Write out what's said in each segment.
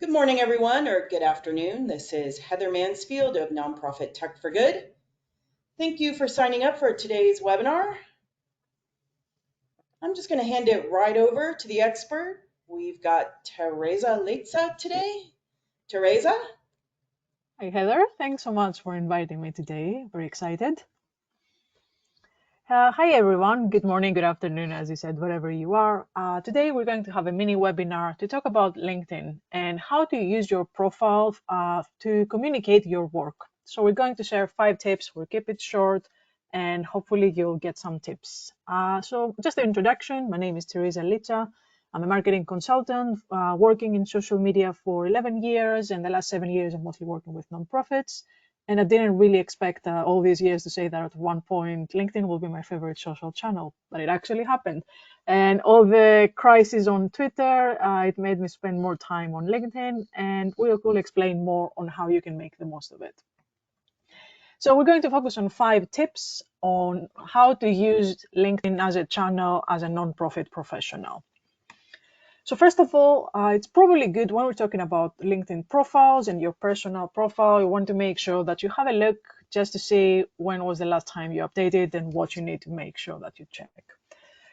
Good morning, everyone, or good afternoon. This is Heather Mansfield of Nonprofit Tech for Good. Thank you for signing up for today's webinar. I'm just going to hand it right over to the expert. We've got Teresa Leitza today. Teresa? Hi, Heather. Thanks so much for inviting me today. Very excited. Hi, everyone. Good morning, good afternoon, as you said, wherever you are. Today, we're going to have a mini webinar to talk about LinkedIn and how to use your profile to communicate your work. So we're going to share 5 tips. We'll keep it short, and hopefully you'll get some tips. So just an introduction. My name is Teresa Licha. I'm a marketing consultant working in social media for 11 years, and the last 7 years I'm mostly working with nonprofits. And I didn't really expect all these years to say that at one point LinkedIn will be my favorite social channel, but it actually happened. And all the crisis on Twitter, it made me spend more time on LinkedIn, and we'll explain more on how you can make the most of it. So we're going to focus on 5 tips on how to use LinkedIn as a channel as a nonprofit professional. So first of all, it's probably good when we're talking about LinkedIn profiles and your personal profile, you want to make sure that you have a look just to see when was the last time you updated and what you need to make sure that you check.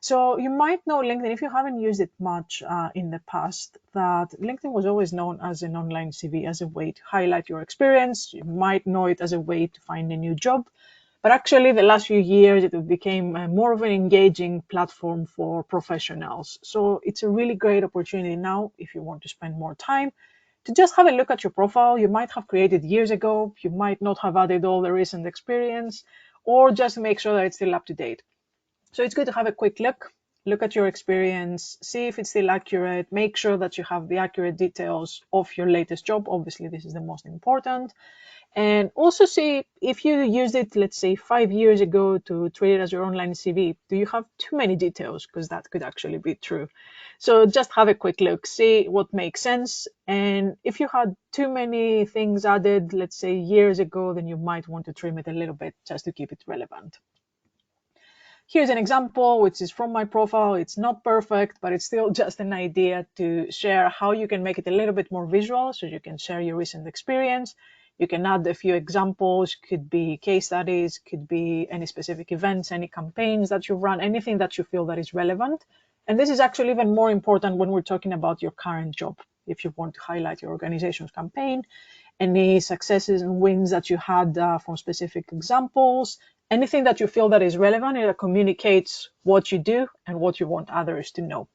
So you might know LinkedIn, if you haven't used it much in the past, that LinkedIn was always known as an online CV, as a way to highlight your experience. You might know it as a way to find a new job. But actually, the last few years, it became more of an engaging platform for professionals. So it's a really great opportunity now, if you want to spend more time, to just have a look at your profile. You might have created years ago. You might not have added all the recent experience, or just make sure that it's still up to date. So it's good to have a quick look at your experience, see if it's still accurate, make sure that you have the accurate details of your latest job. Obviously, this is the most important. And also see if you used it, let's say 5 years ago, to treat it as your online CV. Do you have too many details? Because that could actually be true. So just have a quick look, see what makes sense. And if you had too many things added, let's say years ago, then you might want to trim it a little bit just to keep it relevant. Here's an example, which is from my profile. It's not perfect, but it's still just an idea to share how you can make it a little bit more visual, so you can share your recent experience. You can add a few examples, could be case studies, could be any specific events, any campaigns that you've run, anything that you feel that is relevant. And this is actually even more important when we're talking about your current job. If you want to highlight your organization's campaign, any successes and wins that you had from specific examples, anything that you feel that is relevant, it communicates what you do and what you want others to know.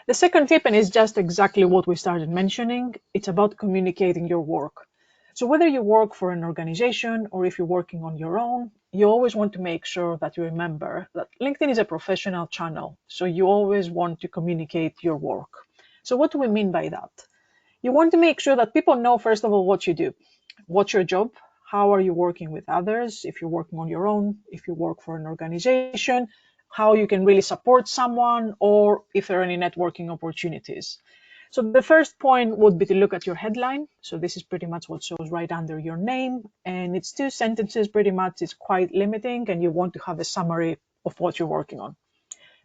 The second tip, and is just exactly what we started mentioning, it's about communicating your work. So whether you work for an organization or if you're working on your own, you always want to make sure that you remember that LinkedIn is a professional channel. So you always want to communicate your work. So what do we mean by that? You want to make sure that people know, first of all, what you do. What's your job? How are you working with others? If you're working on your own, if you work for an organization, how you can really support someone, or if there are any networking opportunities. So the first point would be to look at your headline. So this is pretty much what shows right under your name. And it's 2 sentences pretty much. It's quite limiting, and you want to have a summary of what you're working on.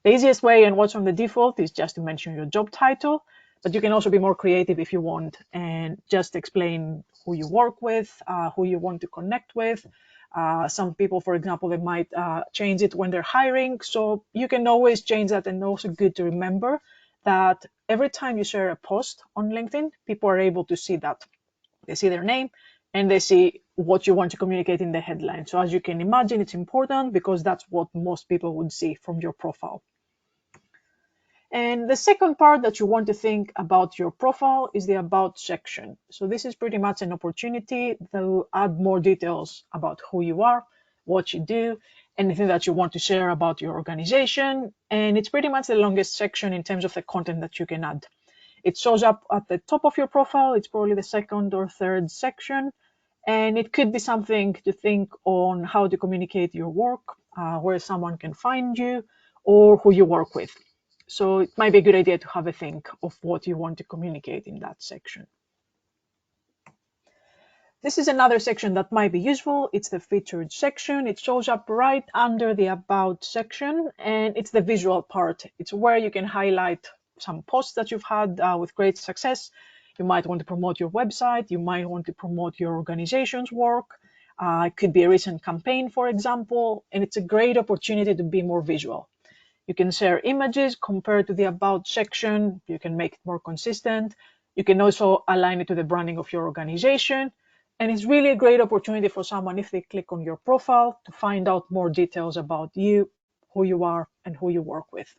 The easiest way and what's on the default is just to mention your job title, but you can also be more creative if you want and just explain who you work with, who you want to connect with. Some people, for example, they might change it when they're hiring. So you can always change that, and also good to remember that every time you share a post on LinkedIn, people are able to see that. They see their name and they see what you want to communicate in the headline. So as you can imagine, it's important because that's what most people would see from your profile. And the second part that you want to think about your profile is the About section. So this is pretty much an opportunity to add more details about who you are, what you do, anything that you want to share about your organization. And it's pretty much the longest section in terms of the content that you can add. It shows up at the top of your profile. It's probably the second or third section. And it could be something to think on how to communicate your work, where someone can find you, or who you work with. So it might be a good idea to have a think of what you want to communicate in that section. This is another section that might be useful. It's the featured section. It shows up right under the About section, and it's the visual part. It's where you can highlight some posts that you've had with great success. You might want to promote your website. You might want to promote your organization's work. It could be a recent campaign, for example, and it's a great opportunity to be more visual. You can share images compared to the About section. You can make it more consistent. You can also align it to the branding of your organization. And it's really a great opportunity for someone, if they click on your profile, to find out more details about you, who you are, and who you work with.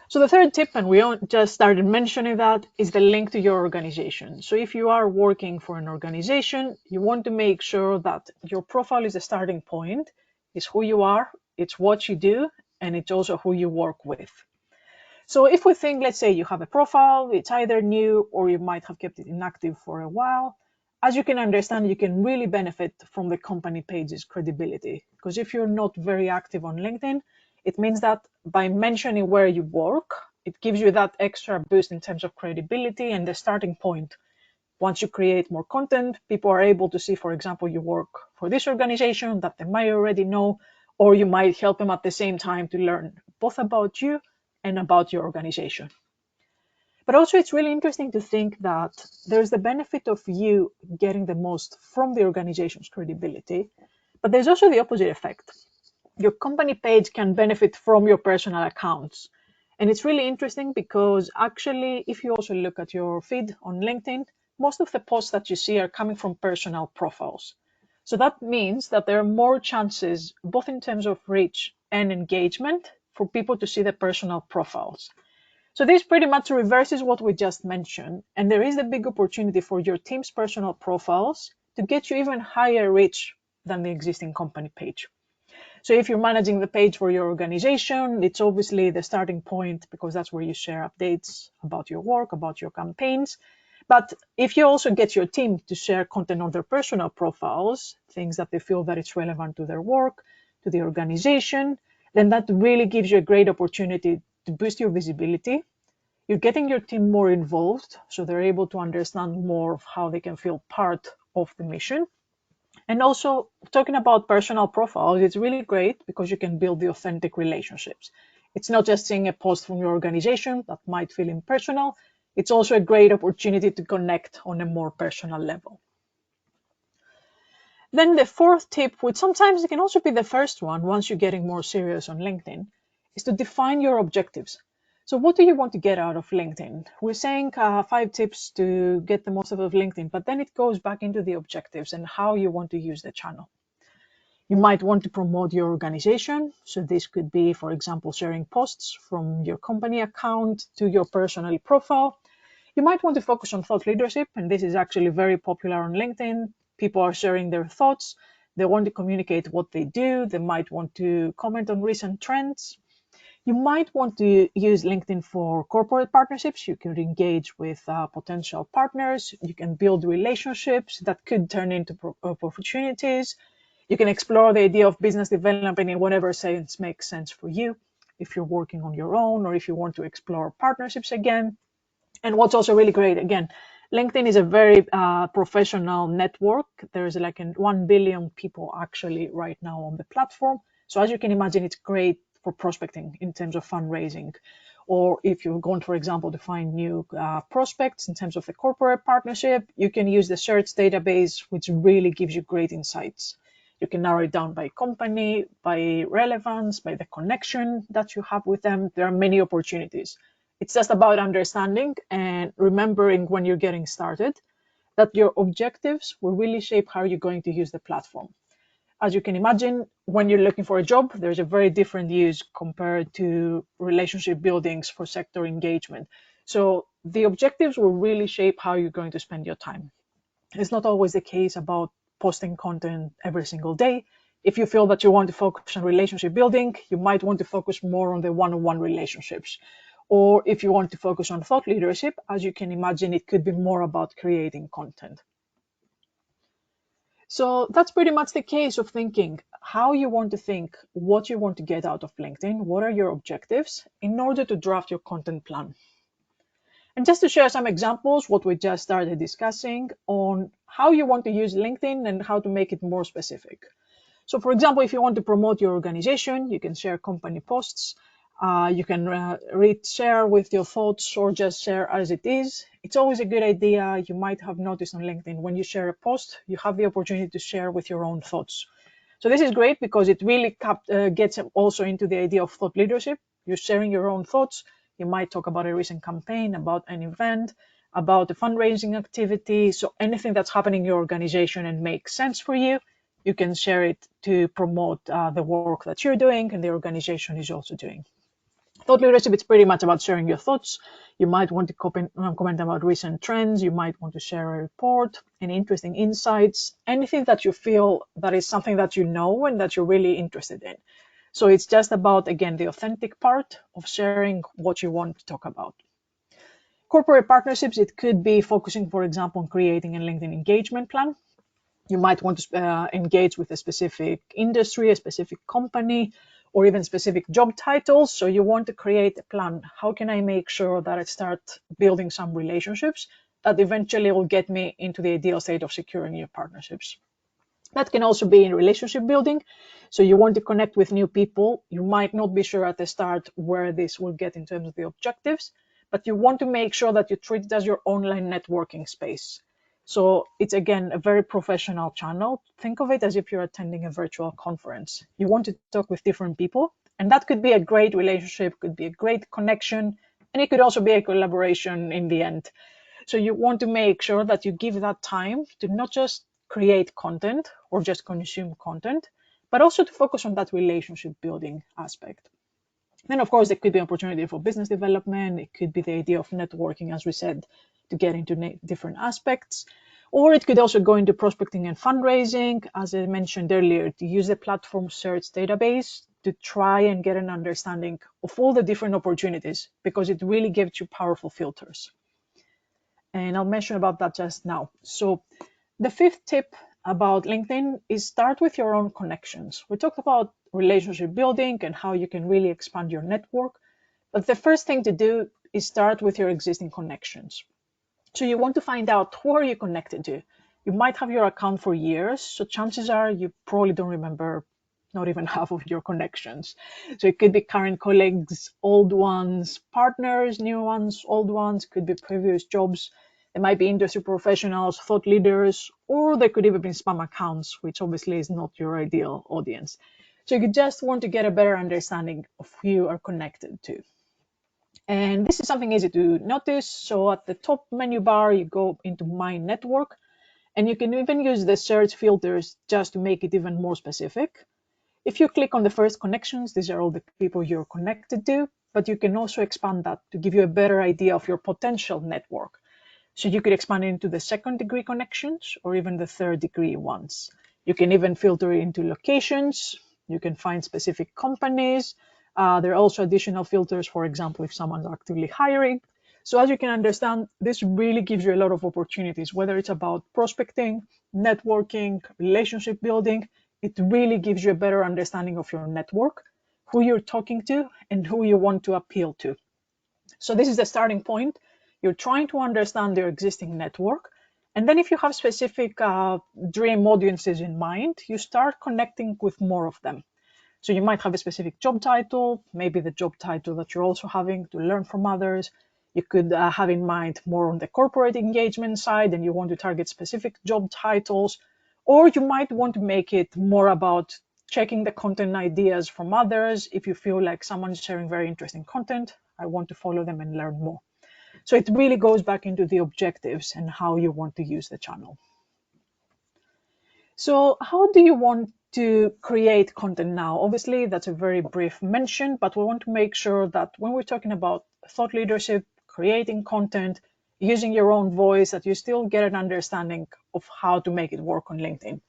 So the third tip, and we just started mentioning that, is the link to your organization. So if you are working for an organization, you want to make sure that your profile is the starting point, is who you are, it's what you do, and it's also who you work with. So if we think, let's say you have a profile, it's either new or you might have kept it inactive for a while. As you can understand, you can really benefit from the company page's credibility. Because if you're not very active on LinkedIn, it means that by mentioning where you work, it gives you that extra boost in terms of credibility and the starting point. Once you create more content, people are able to see, for example, you work for this organization that they might already know, or you might help them at the same time to learn both about you and about your organization. But also it's really interesting to think that there's the benefit of you getting the most from the organization's credibility, but there's also the opposite effect. Your company page can benefit from your personal accounts. And it's really interesting because actually, if you also look at your feed on LinkedIn, most of the posts that you see are coming from personal profiles. So that means that there are more chances, both in terms of reach and engagement, for people to see the personal profiles. So this pretty much reverses what we just mentioned. And there is a big opportunity for your team's personal profiles to get you even higher reach than the existing company page. So if you're managing the page for your organization, it's obviously the starting point because that's where you share updates about your work, about your campaigns. But if you also get your team to share content on their personal profiles, things that they feel that it's relevant to their work, to the organization, then that really gives you a great opportunity to boost your visibility. You're getting your team more involved, so they're able to understand more of how they can feel part of the mission. And also, talking about personal profiles, it's really great because you can build the authentic relationships. It's not just seeing a post from your organization that might feel impersonal. It's also a great opportunity to connect on a more personal level. Then the fourth tip, which sometimes it can also be the first one once you're getting more serious on LinkedIn, is to define your objectives. So what do you want to get out of LinkedIn? We're saying 5 tips to get the most out of LinkedIn, but then it goes back into the objectives and how you want to use the channel. You might want to promote your organization. So this could be, for example, sharing posts from your company account to your personal profile. You might want to focus on thought leadership, and this is actually very popular on LinkedIn. People are sharing their thoughts. They want to communicate what they do. They might want to comment on recent trends. You might want to use LinkedIn for corporate partnerships. You can engage with potential partners. You can build relationships that could turn into opportunities. You can explore the idea of business development in whatever sense makes sense for you, if you're working on your own or if you want to explore partnerships again. And what's also really great, again, LinkedIn is a very professional network. There's like 1 billion people actually right now on the platform. So as you can imagine, it's great for prospecting in terms of fundraising. Or if you're going, for example, to find new prospects in terms of the corporate partnership, you can use the search database, which really gives you great insights. You can narrow it down by company, by relevance, by the connection that you have with them. There are many opportunities. It's just about understanding and remembering when you're getting started that your objectives will really shape how you're going to use the platform. As you can imagine, when you're looking for a job, there's a very different use compared to relationship buildings for sector engagement. So the objectives will really shape how you're going to spend your time. It's not always the case about posting content every single day. If you feel that you want to focus on relationship building, you might want to focus more on the one-on-one relationships. Or if you want to focus on thought leadership, as you can imagine, it could be more about creating content. So that's pretty much the case of thinking how you want to think, what you want to get out of LinkedIn, what are your objectives in order to draft your content plan. And just to share some examples, what we just started discussing on how you want to use LinkedIn and how to make it more specific. So for example, if you want to promote your organization, you can share company posts. You can read, share with your thoughts, or just share as it is. It's always a good idea. You might have noticed on LinkedIn, when you share a post, you have the opportunity to share with your own thoughts. So this is great because it really gets also into the idea of thought leadership. You're sharing your own thoughts. You might talk about a recent campaign, about an event, about a fundraising activity. So anything that's happening in your organization and makes sense for you, you can share it to promote the work that you're doing and the organization is also doing. Thought leadership, it's pretty much about sharing your thoughts. You might want to comment about recent trends. You might want to share a report, any interesting insights, anything that you feel that is something that you know and that you're really interested in. So it's just about, again, the authentic part of sharing what you want to talk about. Corporate partnerships, it could be focusing, for example, on creating a LinkedIn engagement plan. You might want to engage with a specific industry, a specific company, or even specific job titles. So you want to create a plan. How can I make sure that I start building some relationships that eventually will get me into the ideal state of securing new partnerships? That can also be in relationship building. So you want to connect with new people. You might not be sure at the start where this will get in terms of the objectives, but you want to make sure that you treat it as your online networking space. So it's, again, a very professional channel. Think of it as if you're attending a virtual conference. You want to talk with different people, and that could be a great relationship, could be a great connection, and it could also be a collaboration in the end. So you want to make sure that you give that time to not just create content or just consume content, but also to focus on that relationship building aspect. Then, of course, there could be an opportunity for business development. It could be the idea of networking, as we said, to get into different aspects. Or it could also go into prospecting and fundraising, as I mentioned earlier, to use the platform search database to try and get an understanding of all the different opportunities, because it really gives you powerful filters. And I'll mention about that just now. So the fifth tip about LinkedIn is start with your own connections. We talked about relationship building and how you can really expand your network. But the first thing to do is start with your existing connections. So you want to find out, who are you connected to? You might have your account for years, so chances are you probably don't remember not even half of your connections. So it could be current colleagues, old ones, partners, new ones, old ones, could be previous jobs. There might be industry professionals, thought leaders, or there could even be spam accounts, which obviously is not your ideal audience. So you just want to get a better understanding of who you are connected to. And this is something easy to notice. So at the top menu bar, you go into My Network, and you can even use the search filters just to make it even more specific. If you click on the first connections, these are all the people you're connected to, but you can also expand that to give you a better idea of your potential network. So you could expand it into the second degree connections or even the third degree ones. You can even filter it into locations. You can find specific companies. There are also additional filters, for example, if someone's actively hiring. So as you can understand, this really gives you a lot of opportunities, whether it's about prospecting, networking, relationship building. It really gives you a better understanding of your network, who you're talking to, and who you want to appeal to. So this is the starting point. You're trying to understand your existing network. And then if you have specific dream audiences in mind, you start connecting with more of them. So you might have a specific job title, maybe the job title that you're also having to learn from others. You could have in mind more on the corporate engagement side and you want to target specific job titles, or you might want to make it more about checking the content ideas from others. If you feel like someone's sharing very interesting content, I want to follow them and learn more. So it really goes back into the objectives and how you want to use the channel. So how do you want to create content now? Obviously, that's a very brief mention, but we want to make sure that when we're talking about thought leadership, creating content, using your own voice, that you still get an understanding of how to make it work on LinkedIn.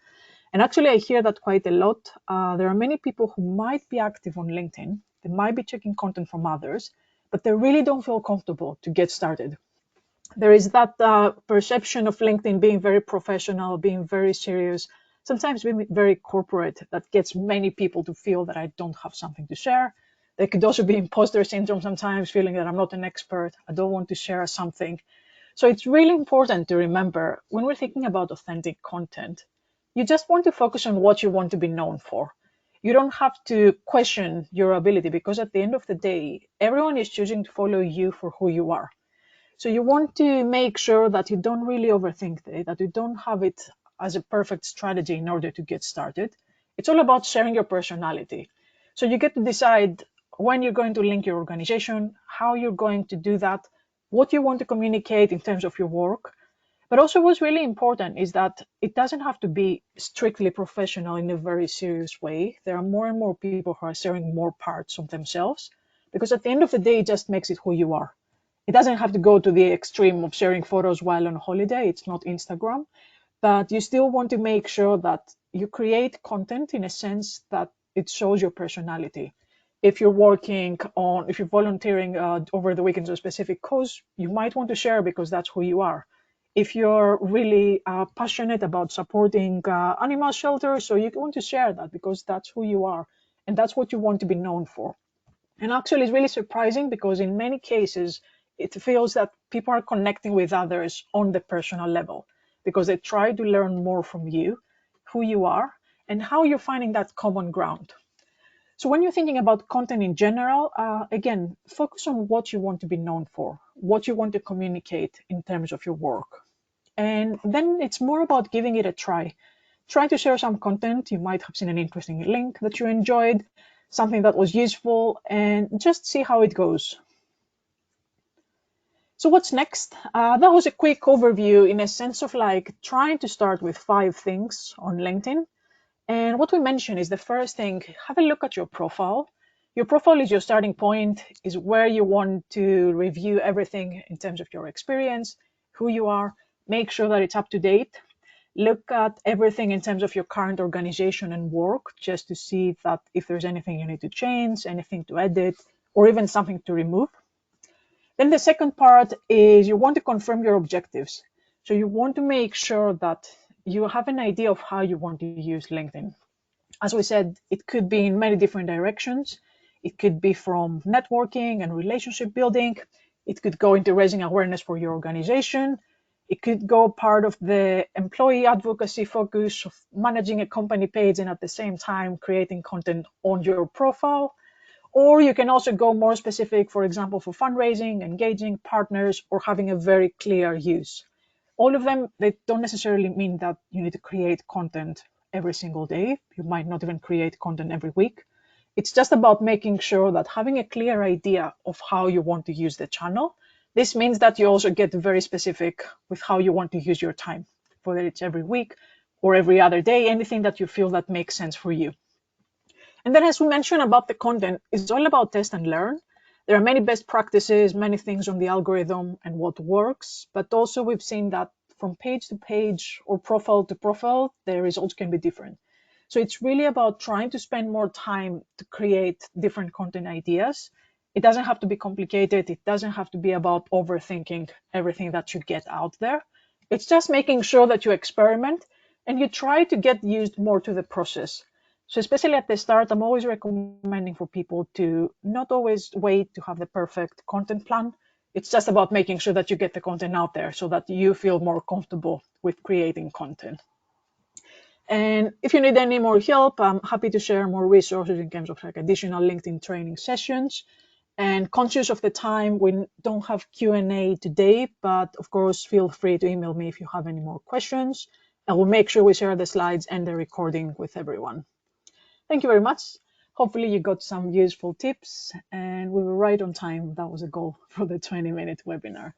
And actually, I hear that quite a lot. There are many people who might be active on LinkedIn. They might be checking content from others, but they really don't feel comfortable to get started. There is that perception of LinkedIn being very professional, being very serious, sometimes being very corporate, that gets many people to feel that I don't have something to share. There could also be imposter syndrome sometimes, feeling that I'm not an expert, I don't want to share something. So it's really important to remember, when we're thinking about authentic content, you just want to focus on what you want to be known for. You don't have to question your ability, because at the end of the day, everyone is choosing to follow you for who you are. So you want to make sure that you don't really overthink it, that you don't have it as a perfect strategy in order to get started. It's all about sharing your personality. So you get to decide when you're going to link your organization, how you're going to do that, what you want to communicate in terms of your work. But also what's really important is that it doesn't have to be strictly professional in a very serious way. There are more and more people who are sharing more parts of themselves, because at the end of the day, it just makes it who you are. It doesn't have to go to the extreme of sharing photos while on holiday. It's not Instagram, but you still want to make sure that you create content in a sense that it shows your personality. If you're volunteering over the weekends a specific cause, you might want to share because that's who you are. If you're really passionate about supporting animal shelters, so you want to share that because that's who you are and that's what you want to be known for. And actually, it's really surprising because in many cases, it feels that people are connecting with others on the personal level because they try to learn more from you, who you are, and how you're finding that common ground. So when you're thinking about content in general, again, focus on what you want to be known for, what you want to communicate in terms of your work. And then it's more about giving it a try. Try to share some content. You might have seen an interesting link that you enjoyed, something that was useful, and just see how it goes. So what's next? That was a quick overview in a sense of like trying to start with 5 things on LinkedIn. And what we mentioned is the first thing, have a look at your profile. Your profile is your starting point, is where you want to review everything in terms of your experience, who you are, make sure that it's up to date. Look at everything in terms of your current organization and work, just to see that if there's anything you need to change, anything to edit, or even something to remove. Then the second part is you want to confirm your objectives. So you want to make sure that you have an idea of how you want to use LinkedIn. As we said, it could be in many different directions. It could be from networking and relationship building. It could go into raising awareness for your organization. It could go part of the employee advocacy focus of managing a company page and at the same time creating content on your profile. Or you can also go more specific, for example, for fundraising, engaging partners, or having a very clear use. All of them, they don't necessarily mean that you need to create content every single day. You might not even create content every week. It's just about making sure that having a clear idea of how you want to use the channel. This means that you also get very specific with how you want to use your time, whether it's every week or every other day, anything that you feel that makes sense for you. And then as we mentioned about the content, it's all about test and learn. There are many best practices, many things on the algorithm and what works, but also we've seen that from page to page or profile to profile, the results can be different. So it's really about trying to spend more time to create different content ideas. It doesn't have to be complicated. It doesn't have to be about overthinking everything that you get out there. It's just making sure that you experiment and you try to get used more to the process. So especially at the start, I'm always recommending for people to not always wait to have the perfect content plan. It's just about making sure that you get the content out there so that you feel more comfortable with creating content. And if you need any more help, I'm happy to share more resources in terms of like additional LinkedIn training sessions. And conscious of the time, we don't have Q&A today, but of course, feel free to email me if you have any more questions. I will make sure we share the slides and the recording with everyone. Thank you very much. Hopefully you got some useful tips and we were right on time. That was a goal for the 20-minute webinar.